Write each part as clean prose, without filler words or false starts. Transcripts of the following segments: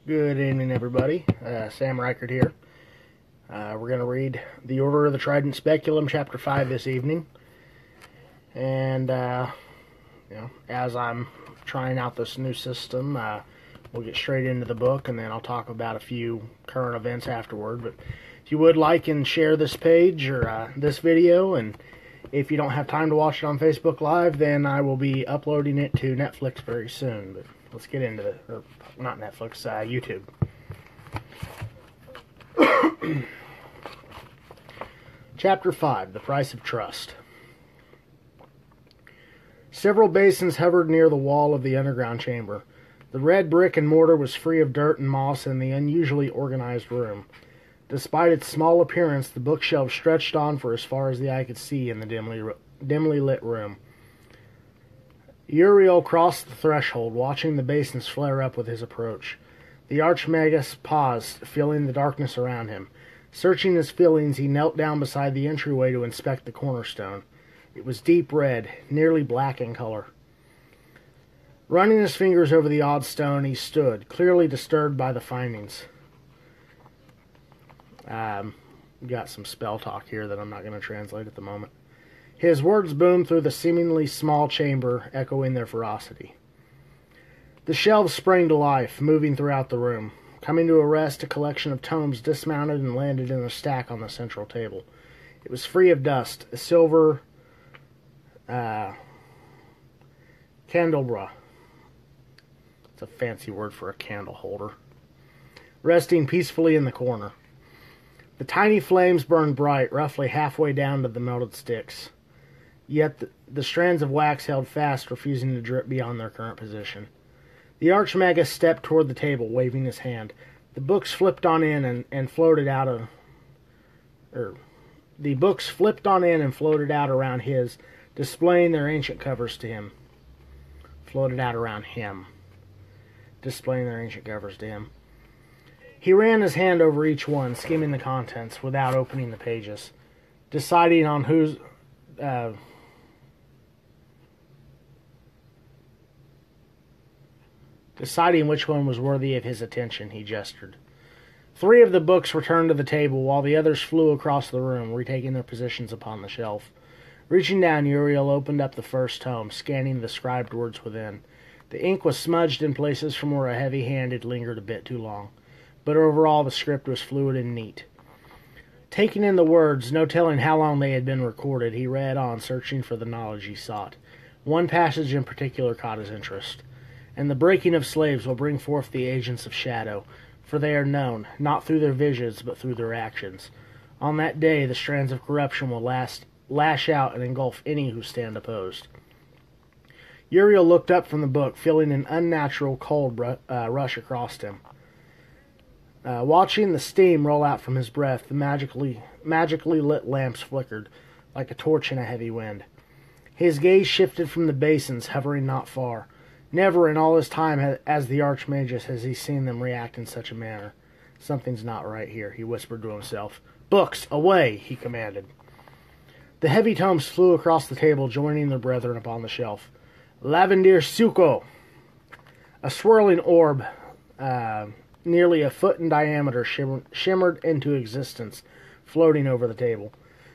Good evening, everybody. Sam Reichert here. We're going to read The Order of the Trident Speculum, Chapter 5 this evening. And, as I'm trying out this new system, we'll get straight into the book, and then I'll talk about a few current events afterward. But if you would like and share this page or this video, and if you don't have time to watch it on Facebook Live, then I will be uploading it to Netflix very soon. But let's get into it. Or not Netflix, YouTube. Chapter 5, The Price of Trust. Several basins hovered near the wall of the underground chamber. The red brick and mortar was free of dirt and moss in the unusually organized room. Despite its small appearance, the bookshelves stretched on for as far as the eye could see in the dimly lit room. Uriel crossed the threshold, watching the basins flare up with his approach. The Archmagus paused, feeling the darkness around him. Searching his feelings, he knelt down beside the entryway to inspect the cornerstone. It was deep red, nearly black in color. Running his fingers over the odd stone, he stood, clearly disturbed by the findings. Got some spell talk here that I'm not going to translate at the moment. His words boomed through the seemingly small chamber, echoing their ferocity. The shelves sprang to life, moving throughout the room. Coming to a rest, a collection of tomes dismounted and landed in a stack on the central table. It was free of dust, a silver candelabra. It's a fancy word for a candle holder. Resting peacefully in the corner. The tiny flames burned bright, roughly halfway down to the melted sticks. Yet the strands of wax held fast, refusing to drip beyond their current position. The Archmagus stepped toward the table, waving his hand. The books flipped on in and floated out around his, displaying their ancient covers to him. He ran his hand over each one, skimming the contents without opening the pages, deciding which one was worthy of his attention. He gestured. 3 of the books returned to the table, while the others flew across the room, retaking their positions upon the shelf. Reaching down, Uriel opened up the first tome, scanning the scribed words within. The ink was smudged in places from where a heavy hand had lingered a bit too long, but overall the script was fluid and neat. Taking in the words, no telling how long they had been recorded, he read on, searching for the knowledge he sought. One passage in particular caught his interest. And the breaking of slaves will bring forth the agents of shadow, for they are known, not through their visions, but through their actions. On that day, the strands of corruption will lash out and engulf any who stand opposed. Uriel looked up from the book, feeling an unnatural cold rush across him. Watching the steam roll out from his breath, the magically lit lamps flickered, like a torch in a heavy wind. His gaze shifted from the basins, hovering not far. Never in all his time as the Archmagus has he seen them react in such a manner. Something's not right here, he whispered to himself. Books, away, he commanded. The heavy tomes flew across the table, joining their brethren upon the shelf. Lavendir Suko! A swirling orb, nearly a foot in diameter, shimmered into existence, floating over the table.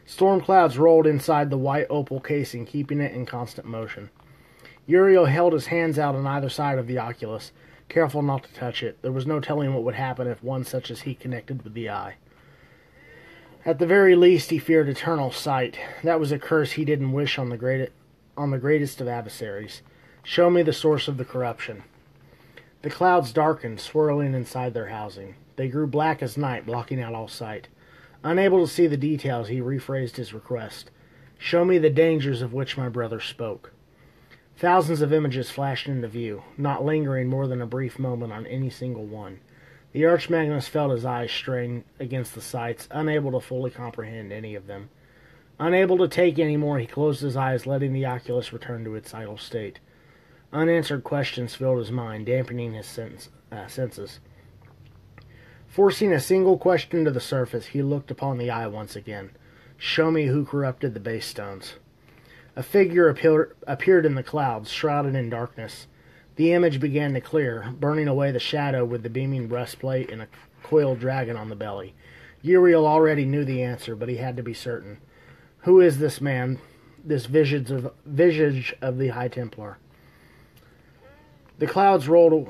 Storm clouds rolled inside the white opal casing, keeping it in constant motion. Uriel held his hands out on either side of the oculus, careful not to touch it. There was no telling what would happen if one such as he connected with the eye. At the very least, he feared eternal sight. That was a curse he didn't wish on the greatest of adversaries. Show me the source of the corruption. The clouds darkened, swirling inside their housing. They grew black as night, blocking out all sight. Unable to see the details, he rephrased his request. Show me the dangers of which my brother spoke. Thousands of images flashed into view, not lingering more than a brief moment on any single one. The Archmagus felt his eyes strain against the sights, unable to fully comprehend any of them. Unable to take any more, he closed his eyes, letting the oculus return to its idle state. Unanswered questions filled his mind, dampening his senses. Forcing a single question to the surface, he looked upon the eye once again. Show me who corrupted the base stones. A figure appeared in the clouds, shrouded in darkness. The image began to clear, burning away the shadow with the beaming breastplate and a coiled dragon on the belly. Uriel already knew the answer, but he had to be certain. Who is this man, this visage of the High Templar? The clouds rolled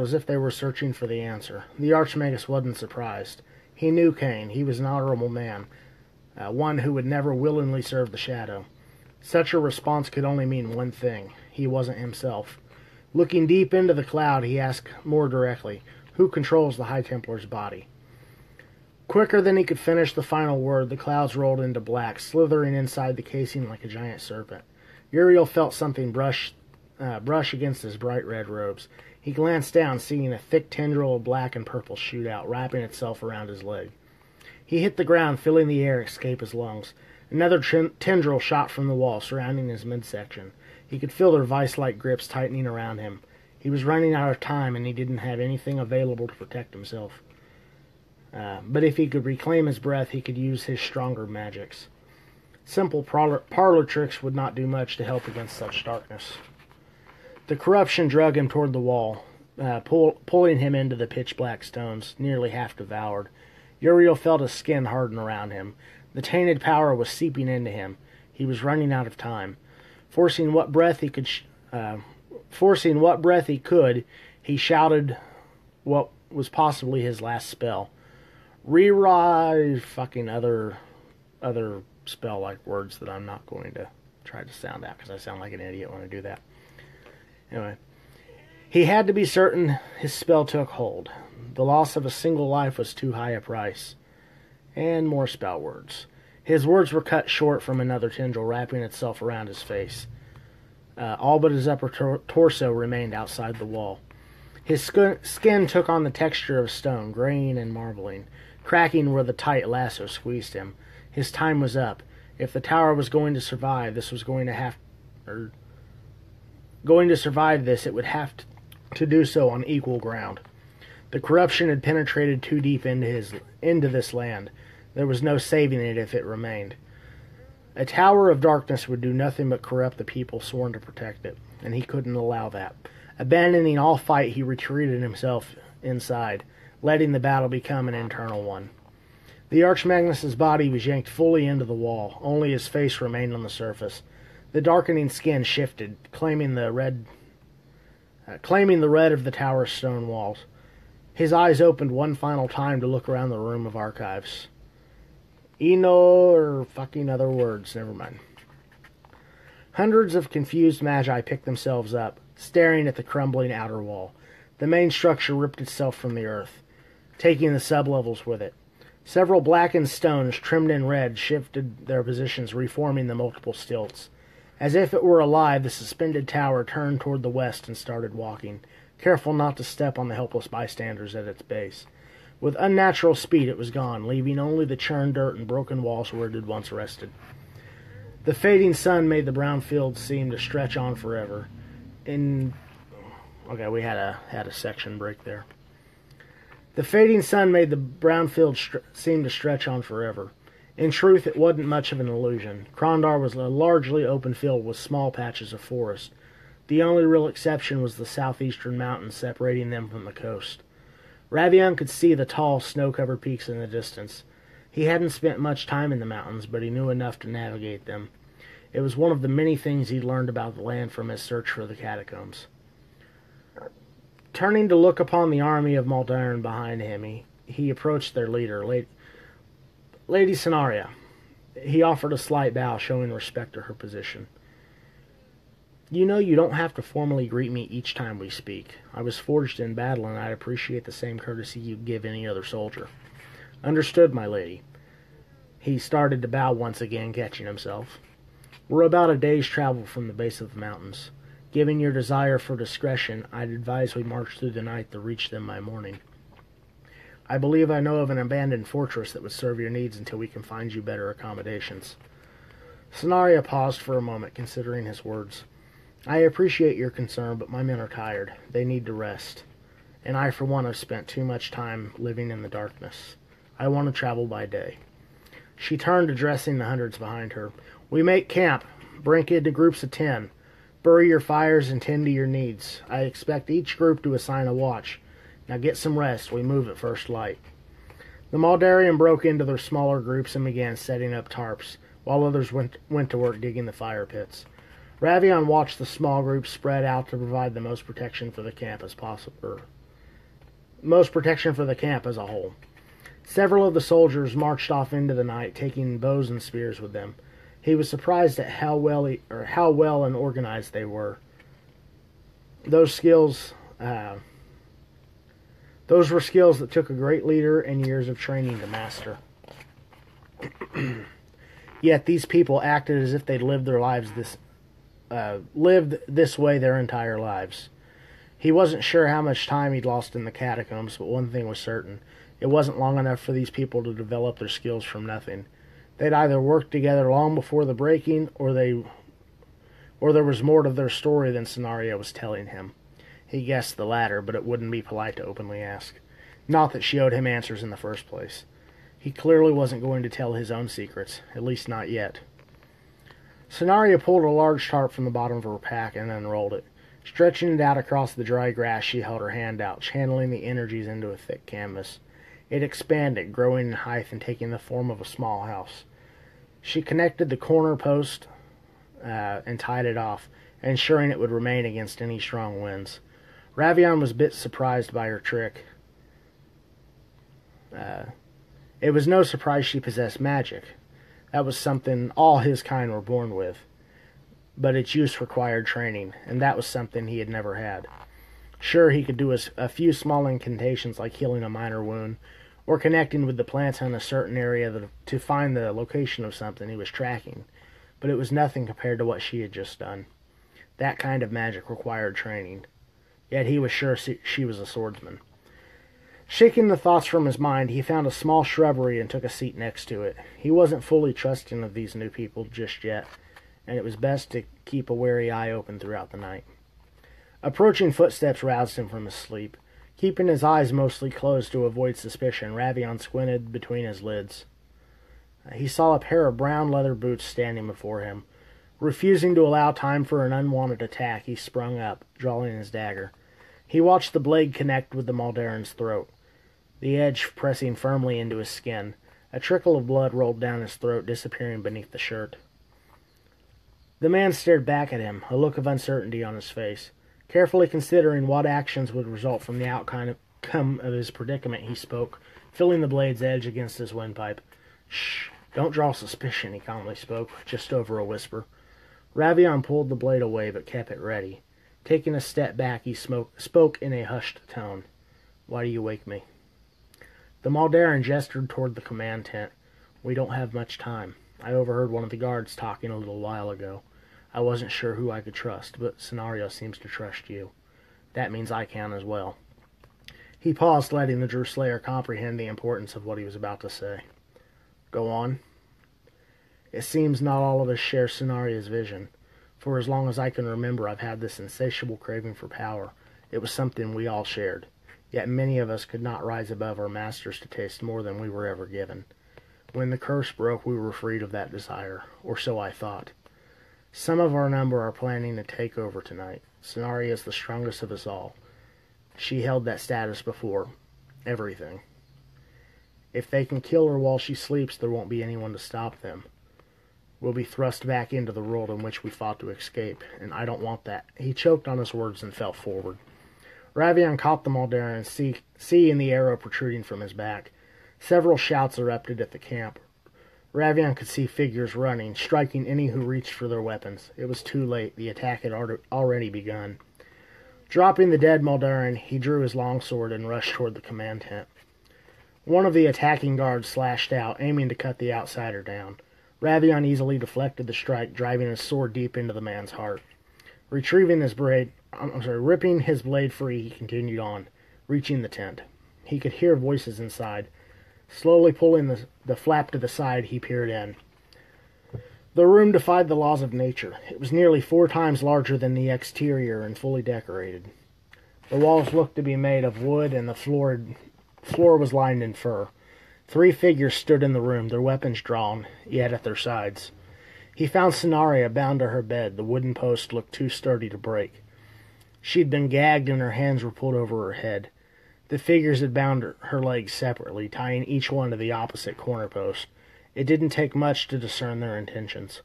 as if they were searching for the answer. The Archmagus wasn't surprised. He knew Cain. He was an honorable man, one who would never willingly serve the Shadow. Such a response could only mean one thing. He wasn't himself. Looking deep into the cloud, he asked more directly, who controls the High Templar's body? Quicker than he could finish the final word, the clouds rolled into black, slithering inside the casing like a giant serpent. Uriel felt something brush against his bright red robes. He glanced down, seeing a thick tendril of black and purple shoot out, wrapping itself around his leg. He hit the ground, feeling the air escape his lungs. Another tendril shot from the wall, surrounding his midsection. He could feel their vice-like grips tightening around him. He was running out of time, and he didn't have anything available to protect himself. But if he could reclaim his breath, he could use his stronger magics. Simple parlor tricks would not do much to help against such darkness. The corruption drug him toward the wall, pulling him into the pitch-black stones, nearly half devoured. Uriel felt his skin harden around him. The tainted power was seeping into him. He was running out of time. Forcing what breath he could, he shouted what was possibly his last spell. Rewrite fucking other spell-like words that I'm not going to try to sound out, because I sound like an idiot when I do that. Anyway, he had to be certain his spell took hold. The loss of a single life was too high a price. And more spell words. His words were cut short from another tendril wrapping itself around his face. All but his upper torso remained outside the wall. His skin took on the texture of stone, graying and marbling, cracking where the tight lasso squeezed him. His time was up. If the tower was going to survive, it would have to do so on equal ground. The corruption had penetrated too deep into this land. There was no saving it if it remained. A tower of darkness would do nothing but corrupt the people sworn to protect it, and he couldn't allow that. Abandoning all fight, he retreated himself inside, letting the battle become an internal one. The Archmagnus's body was yanked fully into the wall. Only his face remained on the surface. The darkening skin shifted, claiming the red of the tower's stone walls. His eyes opened one final time to look around the room of archives. Or fucking other words, never mind. Hundreds of confused magi picked themselves up, staring at the crumbling outer wall. The main structure ripped itself from the earth, taking the sublevels with it. Several blackened stones, trimmed in red, shifted their positions, reforming the multiple stilts. As if it were alive, the suspended tower turned toward the west and started walking, careful not to step on the helpless bystanders at its base. With unnatural speed it was gone, leaving only the churned dirt and broken walls where it had once rested. The fading sun made the brown fields seem to stretch on forever. Okay, we had a section break there. The fading sun made the brown fields seem to stretch on forever. In truth, it wasn't much of an illusion. Krondar was a largely open field with small patches of forest. The only real exception was the southeastern mountains separating them from the coast. Ravion could see the tall, snow-covered peaks in the distance. He hadn't spent much time in the mountains, but he knew enough to navigate them. It was one of the many things he'd learned about the land from his search for the catacombs. Turning to look upon the army of Muldaran behind him, he approached their leader, Lady Cenaria. He offered a slight bow, showing respect to her position. You know you don't have to formally greet me each time we speak. I was forged in battle, and I'd appreciate the same courtesy you'd give any other soldier. Understood, my lady. He started to bow once again, catching himself. We're about a day's travel from the base of the mountains. Given your desire for discretion, I'd advise we march through the night to reach them by morning. I believe I know of an abandoned fortress that would serve your needs until we can find you better accommodations. Cenaria paused for a moment, considering his words. I appreciate your concern, but my men are tired. They need to rest. And I, for one, have spent too much time living in the darkness. I want to travel by day. She turned, addressing the hundreds behind her. We make camp. Break into groups of 10. Bury your fires and tend to your needs. I expect each group to assign a watch. Now get some rest. We move at first light. The Maldarian broke into their smaller groups and began setting up tarps, while others went to work digging the fire pits. Ravion watched the small group spread out to provide the most protection for the camp as possible. Most protection for the camp as a whole. Several of the soldiers marched off into the night, taking bows and spears with them. He was surprised at how well and organized they were. Those were skills that took a great leader and years of training to master. Yet these people acted as if they'd lived this way their entire lives. He wasn't sure how much time he'd lost in the catacombs, but one thing was certain. It wasn't long enough for these people to develop their skills from nothing. They'd either worked together long before the breaking, or there was more to their story than Scenario was telling him. He guessed the latter, but it wouldn't be polite to openly ask. Not that she owed him answers in the first place. He clearly wasn't going to tell his own secrets, at least not yet. Scenario pulled a large tarp from the bottom of her pack and unrolled it. Stretching it out across the dry grass, she held her hand out, channeling the energies into a thick canvas. It expanded, growing in height and taking the form of a small house. She connected the corner post and tied it off, ensuring it would remain against any strong winds. Ravion was a bit surprised by her trick. It was no surprise she possessed magic. That was something all his kind were born with. But its use required training, and that was something he had never had. Sure, he could do a few small incantations like healing a minor wound, or connecting with the plants in a certain area to find the location of something he was tracking, but it was nothing compared to what she had just done. That kind of magic required training. Yet he was sure she was a swordsman. Shaking the thoughts from his mind, he found a small shrubbery and took a seat next to it. He wasn't fully trusting of these new people just yet, and it was best to keep a wary eye open throughout the night. Approaching footsteps roused him from his sleep. Keeping his eyes mostly closed to avoid suspicion, Ravion squinted between his lids. He saw a pair of brown leather boots standing before him. Refusing to allow time for an unwanted attack, he sprung up, drawing his dagger. He watched the blade connect with the Maldaran's throat, the edge pressing firmly into his skin. A trickle of blood rolled down his throat, disappearing beneath the shirt. The man stared back at him, a look of uncertainty on his face. Carefully considering what actions would result from the outcome of his predicament, he spoke, filling the blade's edge against his windpipe. "Shh, don't draw suspicion," he calmly spoke, just over a whisper. Ravion pulled the blade away, but kept it ready. Taking a step back, he spoke in a hushed tone. "Why do you wake me?" The Maldaran gestured toward the command tent. "We don't have much time. I overheard one of the guards talking a little while ago. I wasn't sure who I could trust, but Scenario seems to trust you. That means I can as well." He paused, letting the Drew Slayer comprehend the importance of what he was about to say. "Go on." "It seems not all of us share Scenario's vision. For as long as I can remember, I've had this insatiable craving for power. It was something we all shared. Yet many of us could not rise above our masters to taste more than we were ever given. When the curse broke, we were freed of that desire, or so I thought. Some of our number are planning to take over tonight. Scenario is the strongest of us all. She held that status before everything. If they can kill her while she sleeps, there won't be anyone to stop them. We'll be thrust back into the world in which we fought to escape, and I don't want that." He choked on his words and fell forward. Ravion caught the Maldaran, seeing the arrow protruding from his back. Several shouts erupted at the camp. Ravion could see figures running, striking any who reached for their weapons. It was too late. The attack had already begun. Dropping the dead Maldaran, he drew his longsword and rushed toward the command tent. One of the attacking guards slashed out, aiming to cut the outsider down. Ravion easily deflected the strike, driving his sword deep into the man's heart. Ripping his blade free, he continued on, reaching the tent. He could hear voices inside. Slowly pulling the flap to the side, he peered in. The room defied the laws of nature. It was nearly 4 times larger than the exterior and fully decorated. The walls looked to be made of wood, and the floor was lined in fur. 3 figures stood in the room, their weapons drawn, yet at their sides. He found Scenaria bound to her bed. The wooden post looked too sturdy to break. She'd been gagged and her hands were pulled over her head. The figures had bound her legs separately, tying each one to the opposite corner post. It didn't take much to discern their intentions.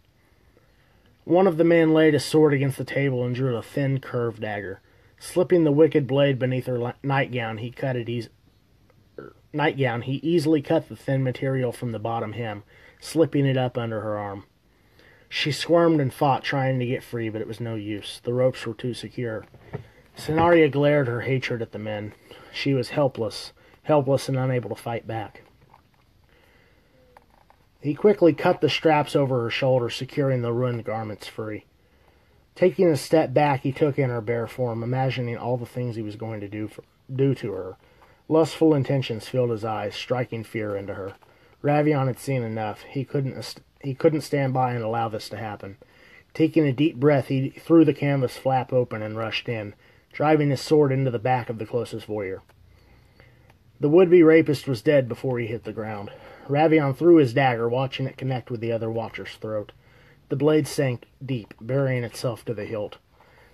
One of the men laid his sword against the table and drew a thin, curved dagger. Slipping the wicked blade beneath her nightgown, he easily cut the thin material from the bottom hem, slipping it up under her arm. She squirmed and fought, trying to get free, but it was no use. The ropes were too secure. Scenaria glared her hatred at the men. She was helpless and unable to fight back. He quickly cut the straps over her shoulders, securing the ruined garments free. Taking a step back, he took in her bare form, imagining all the things he was going to do to her. Lustful intentions filled his eyes, striking fear into her. Ravion had seen enough. He couldn't stand by and allow this to happen. Taking a deep breath, he threw the canvas flap open and rushed in, driving his sword into the back of the closest warrior. The would-be rapist was dead before he hit the ground. Ravion threw his dagger, watching it connect with the other watcher's throat. The blade sank deep, burying itself to the hilt.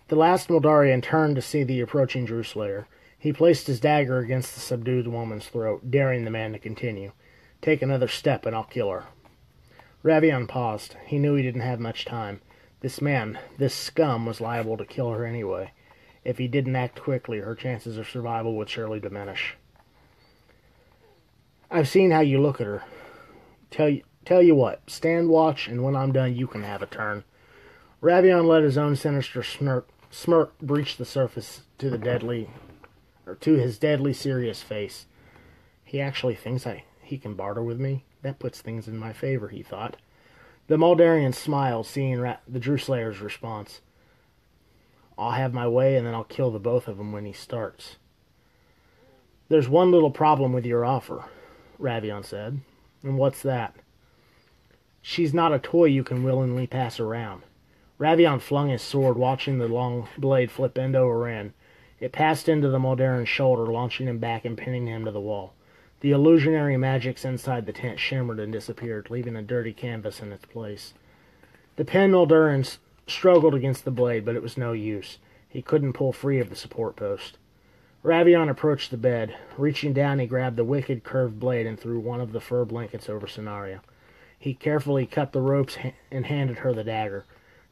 The last Moldarian turned to see the approaching Drewslayer. He placed his dagger against the subdued woman's throat, daring the man to continue. "Take another step and I'll kill her." Ravion paused. He knew he didn't have much time. This man, this scum, was liable to kill her anyway. If he didn't act quickly, her chances of survival would surely diminish. "I've seen how you look at her. Tell you what, stand watch, and when I'm done, you can have a turn." Ravion let his own sinister smirk breach the surface to his deadly serious face. He actually thinks he can barter with me? That puts things in my favor, he thought. The Moldarian smiled, seeing the Drewslayer's response. "I'll have my way, and then I'll kill the both of them when he starts." "There's one little problem with your offer," Ravion said. "And what's that?" "She's not a toy you can willingly pass around." Ravion flung his sword, watching the long blade flip end over end. It passed into the Moldarian's shoulder, launching him back and pinning him to the wall. The illusionary magics inside the tent shimmered and disappeared, leaving a dirty canvas in its place. The pinned Moldarian struggled against the blade, but it was no use. He couldn't pull free of the support post. Ravion approached the bed. Reaching down, he grabbed the wicked curved blade and threw one of the fur blankets over Scenaria. He carefully cut the ropes and handed her the dagger.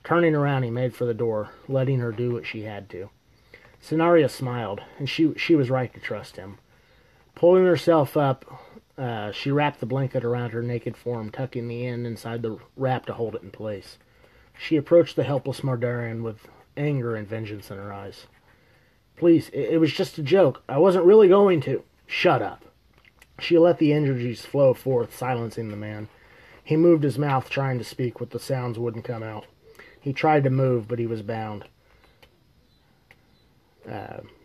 Turning around, he made for the door, letting her do what she had to. Scenaria smiled, and she was right to trust him. Pulling herself up, she wrapped the blanket around her naked form, tucking the end inside the wrap to hold it in place. She approached the helpless Moldarian with anger and vengeance in her eyes. "Please, it was just a joke. I wasn't really going to." "Shut up." She let the energies flow forth, silencing the man. He moved his mouth, trying to speak, but the sounds wouldn't come out. He tried to move, but he was bound.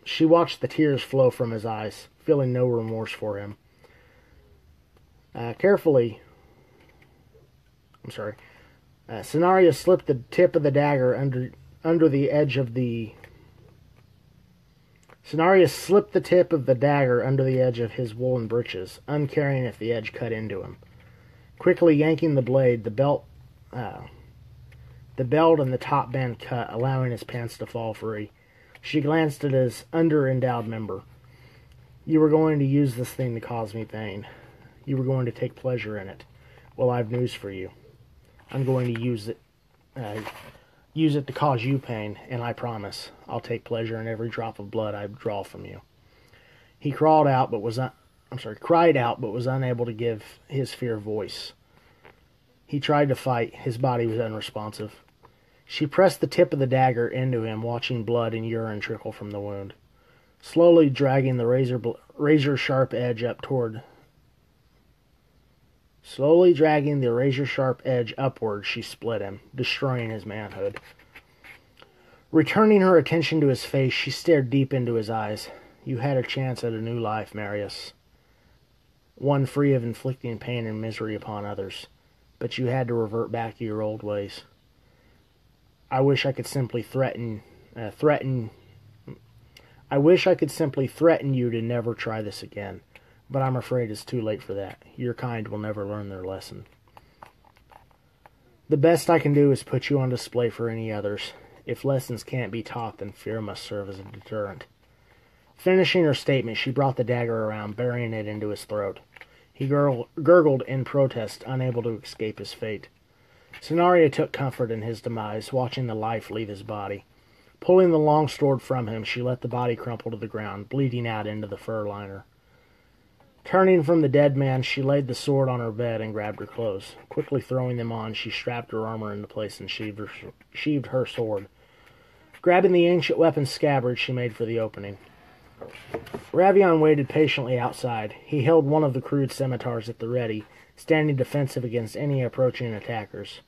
She watched the tears flow from his eyes, feeling no remorse for him. Scenaria slipped the tip of the dagger under the edge of the... Scenaria slipped the tip of the dagger under the edge of his woolen breeches, uncaring if the edge cut into him. Quickly yanking the blade, the belt and the top band cut, allowing his pants to fall free. She glanced at his under-endowed member. "You were going to use this thing to cause me pain. You were going to take pleasure in it. Well, I've news for you. I'm going to use it to cause you pain, and I promise I'll take pleasure in every drop of blood I draw from you." He cried out, but was unable to give his fear voice. He tried to fight. His body was unresponsive. She pressed the tip of the dagger into him, watching blood and urine trickle from the wound. Slowly dragging the razor-sharp edge upward, she split him, destroying his manhood. Returning her attention to his face, she stared deep into his eyes. "You had a chance at a new life, Marius. One free of inflicting pain and misery upon others. But you had to revert back to your old ways. I wish I could simply threaten you to never try this again. But I'm afraid it's too late for that. Your kind will never learn their lesson." The best I can do is put you on display for any others. If lessons can't be taught, then fear must serve as a deterrent. Finishing her statement, she brought the dagger around, burying it into his throat. He gurgled in protest, unable to escape his fate. Cennaria took comfort in his demise, watching the life leave his body. Pulling the long sword from him, she let the body crumple to the ground, bleeding out into the fur liner. Turning from the dead man, she laid the sword on her bed and grabbed her clothes. Quickly throwing them on, she strapped her armor into place and sheathed her sword. Grabbing the ancient weapon's scabbard, she made for the opening. Ravion waited patiently outside. He held one of the crude scimitars at the ready, standing defensive against any approaching attackers.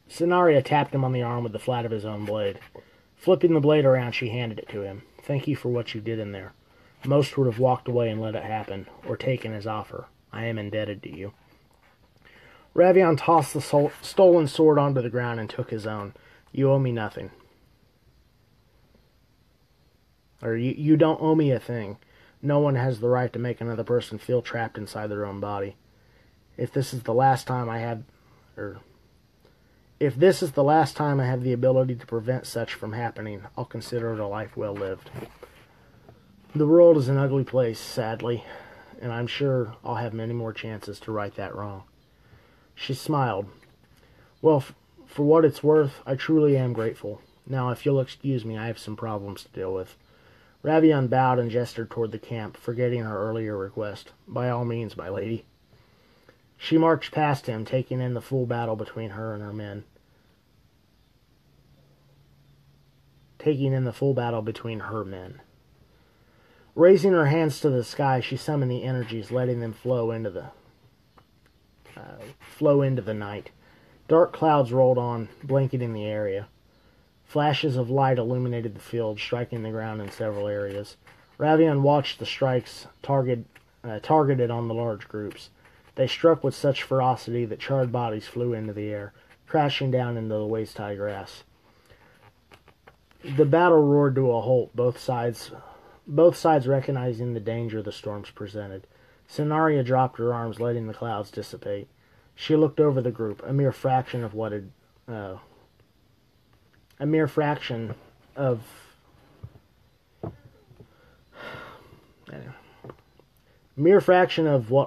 Cennaria tapped him on the arm with the flat of his own blade. Flipping the blade around, she handed it to him. "Thank you for what you did in there. Most would have walked away and let it happen, or taken his offer. I am indebted to you." Ravion tossed the stolen sword onto the ground and took his own. "You owe me nothing." Or, you don't owe me a thing. No one has the right to make another person feel trapped inside their own body. If this is the last time I have the ability to prevent such from happening, I'll consider it a life well lived. The world is an ugly place, sadly, and I'm sure I'll have many more chances to right that wrong. She smiled. "Well, for what it's worth, I truly am grateful. Now, if you'll excuse me, I have some problems to deal with." Ravion bowed and gestured toward the camp, forgetting her earlier request. "By all means, my lady." She marched past him, taking in the full battle between her and her men. Raising her hands to the sky, she summoned the energies, letting them flow into the night. Dark clouds rolled on, blanketing the area. Flashes of light illuminated the field, striking the ground in several areas. Ravion watched the strikes targeted on the large groups. They struck with such ferocity that charred bodies flew into the air, crashing down into the waist-high grass. The battle roared to a halt, both sides recognizing the danger the storms presented. Cennaria dropped her arms, letting the clouds dissipate. She looked over the group, a mere fraction of what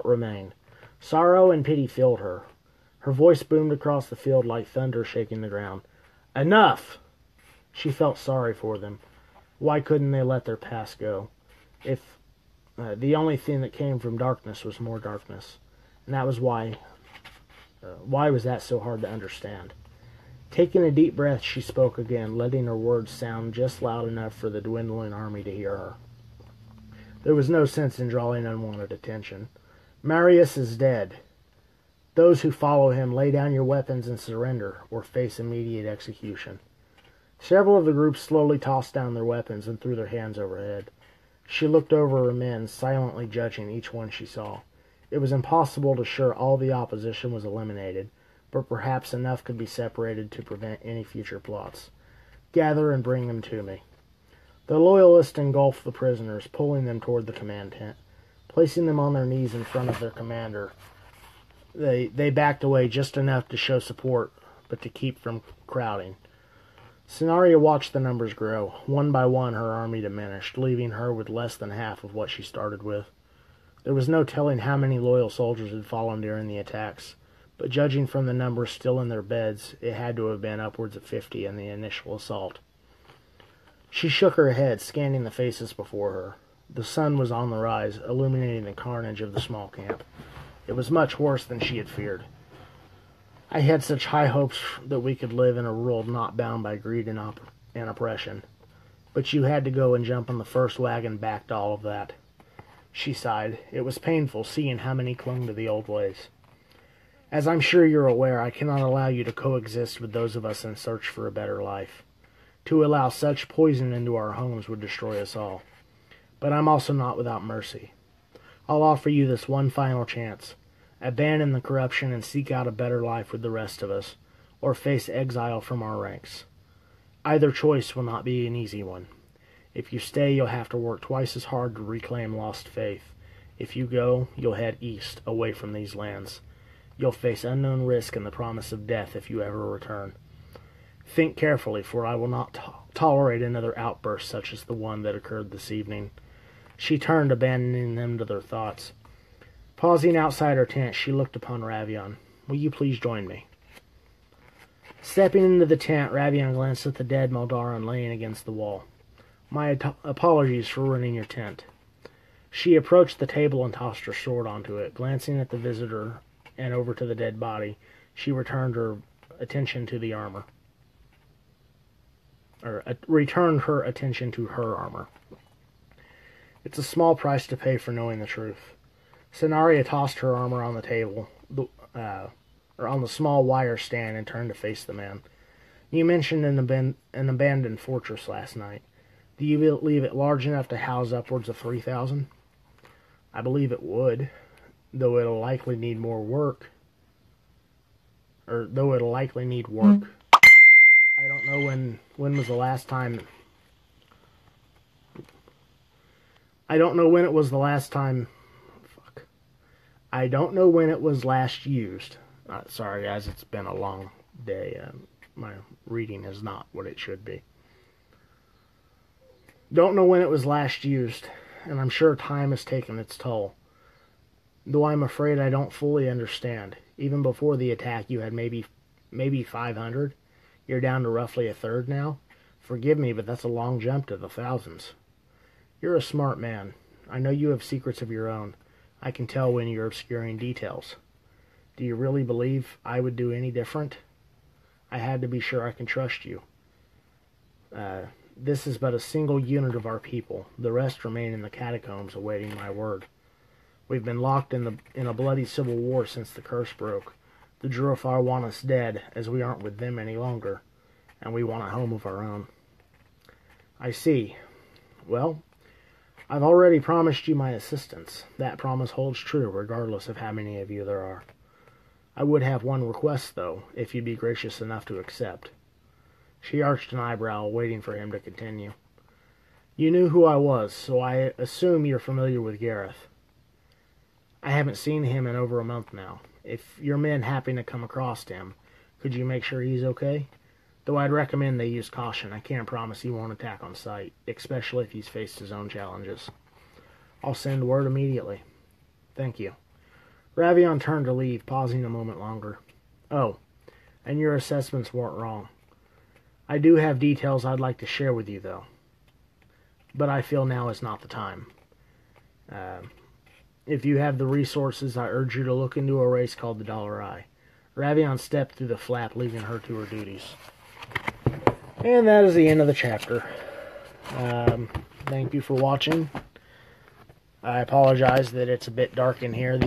remained. Sorrow and pity filled her. Her voice boomed across the field like thunder shaking the ground. "Enough!" She felt sorry for them. Why couldn't they let their past go? If the only thing that came from darkness was more darkness. And that was why was that so hard to understand? Taking a deep breath, she spoke again, letting her words sound just loud enough for the dwindling army to hear her. There was no sense in drawing unwanted attention. "Marius is dead. Those who follow him, lay down your weapons and surrender, or face immediate execution." Several of the group slowly tossed down their weapons and threw their hands overhead. She looked over her men, silently judging each one she saw. It was impossible to assure all the opposition was eliminated, but perhaps enough could be separated to prevent any future plots. "Gather and bring them to me." The loyalists engulfed the prisoners, pulling them toward the command tent. Placing them on their knees in front of their commander, they backed away just enough to show support, but to keep from crowding. Cennaria watched the numbers grow. One by one, her army diminished, leaving her with less than half of what she started with. There was no telling how many loyal soldiers had fallen during the attacks, but judging from the numbers still in their beds, it had to have been upwards of 50 in the initial assault. She shook her head, scanning the faces before her. The sun was on the rise, illuminating the carnage of the small camp. It was much worse than she had feared. "I had such high hopes that we could live in a world not bound by greed and oppression. But you had to go and jump on the first wagon back to all of that." She sighed. It was painful seeing how many clung to the old ways. "As I'm sure you're aware, I cannot allow you to coexist with those of us in search for a better life. To allow such poison into our homes would destroy us all. But I'm also not without mercy. I'll offer you this one final chance. Abandon the corruption and seek out a better life with the rest of us, or face exile from our ranks. Either choice will not be an easy one. If you stay, you'll have to work twice as hard to reclaim lost faith. If you go, you'll head east, away from these lands. You'll face unknown risk and the promise of death if you ever return. Think carefully, for I will not tolerate another outburst such as the one that occurred this evening." She turned, abandoning them to their thoughts. Pausing outside her tent, she looked upon Ravion. "Will you please join me?" Stepping into the tent, Ravion glanced at the dead Maldaran laying against the wall. "My apologies for ruining your tent." She approached the table and tossed her sword onto it. Glancing at the visitor and over to the dead body, she returned her attention to the armor. Returned her attention to her armor. "It's a small price to pay for knowing the truth." Cenaria tossed her armor on the table, or on the small wire stand, and turned to face the man. "You mentioned an abandoned fortress last night. Do you believe it large enough to house upwards of 3,000? "I believe it would, though it'll likely need more work. I don't know when was the last time. I don't know when it was the last time. I don't know when it was last used." Sorry, guys, it's been a long day. My reading is not what it should be. "Don't know when it was last used, and I'm sure time has taken its toll. Though I'm afraid I don't fully understand. Even before the attack, you had maybe 500. You're down to roughly a third now. Forgive me, but that's a long jump to the thousands. You're a smart man. I know you have secrets of your own. I can tell when you're obscuring details. Do you really believe I would do any different? I had to be sure I can trust you. This is but a single unit of our people. The rest remain in the catacombs awaiting my word. We've been locked in a bloody civil war since the curse broke. The Jurafar want us dead, as we aren't with them any longer, and we want a home of our own." "I see. Well, I've already promised you my assistance. That promise holds true, regardless of how many of you there are. I would have one request, though, if you'd be gracious enough to accept." She arched an eyebrow, waiting for him to continue. "You knew who I was, so I assume you're familiar with Gareth. I haven't seen him in over a month now. If your men happen to come across him, could you make sure he's okay? Though I'd recommend they use caution. I can't promise he won't attack on sight, especially if he's faced his own challenges." "I'll send word immediately." "Thank you." Ravion turned to leave, pausing a moment longer. "Oh, and your assessments weren't wrong. I do have details I'd like to share with you, though. But I feel now is not the time. If you have the resources, I urge you to look into a race called the Dollar Eye." Ravion stepped through the flap, leaving her to her duties. And that is the end of the chapter. Thank you for watching. I apologize that it's a bit dark in here.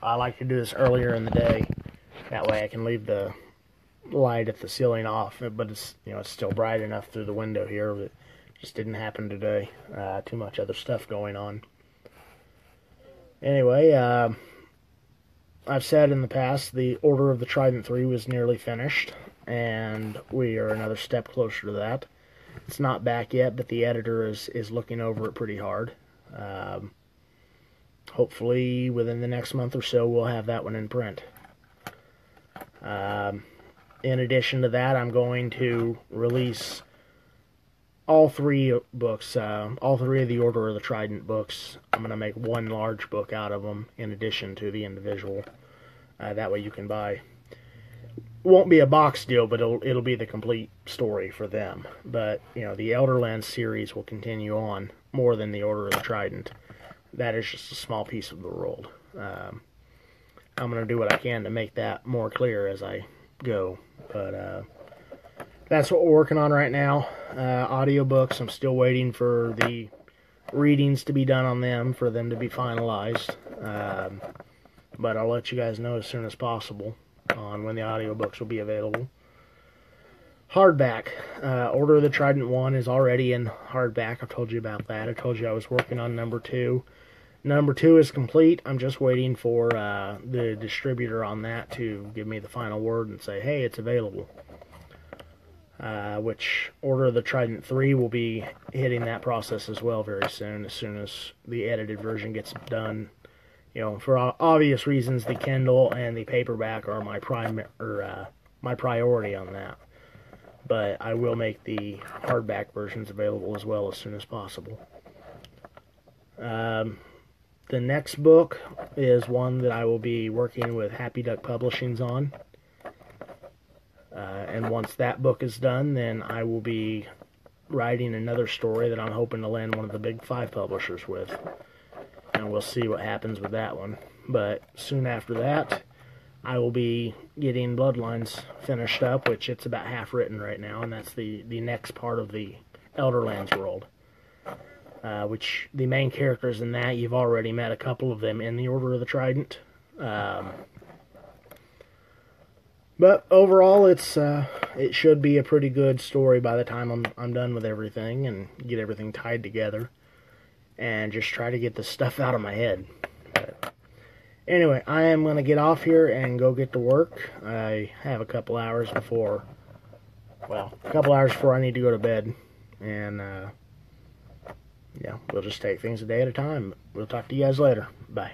I like to do this earlier in the day. That way I can leave the light at the ceiling off, but it's still bright enough through the window here. But it just didn't happen today. Too much other stuff going on. Anyway, I've said in the past the Order of the Trident 3 was nearly finished, and we are another step closer to that. It's not back yet, but the editor is looking over it pretty hard. Hopefully within the next month or so we'll have that one in print. In addition to that, I'm going to release all three books, all three of the Order of the Trident books. I'm going to make one large book out of them in addition to the individual. That way you can buy. Won't be a box deal, but it'll be the complete story for them. But, the Elderlands series will continue on more than the Order of the Trident. That is just a small piece of the world. I'm going to do what I can to make that more clear as I go. But that's what we're working on right now. Audiobooks, I'm still waiting for the readings to be done on them, for them to be finalized. But I'll let you guys know as soon as possible on when the audiobooks will be available. Hardback. Order of the Trident 1 is already in hardback. I've told you about that. I told you I was working on number 2. Number 2 is complete. I'm just waiting for the distributor on that to give me the final word and say, hey, it's available. Which Order of the Trident 3 will be hitting that process as well very soon as the edited version gets done You know, for obvious reasons, the Kindle and the paperback are my my priority on that. But I will make the hardback versions available as well as soon as possible. The next book is one that I will be working with Happy Duck Publishings on. And once that book is done, then I will be writing another story that I'm hoping to land one of the big 5 publishers with. And we'll see what happens with that one. But soon after that, I will be getting Bloodlines finished up, which it's about half written right now, and that's the next part of the Elderlands world. Which the main characters in that, you've already met a couple of them in the Order of the Trident. But overall, it should be a pretty good story by the time I'm done with everything and get everything tied together, and just try to get the stuff out of my head. But anyway, I am going to get off here and go get to work. I have a couple hours before I need to go to bed, and yeah, we'll just take things a day at a time. We'll talk to you guys later. Bye.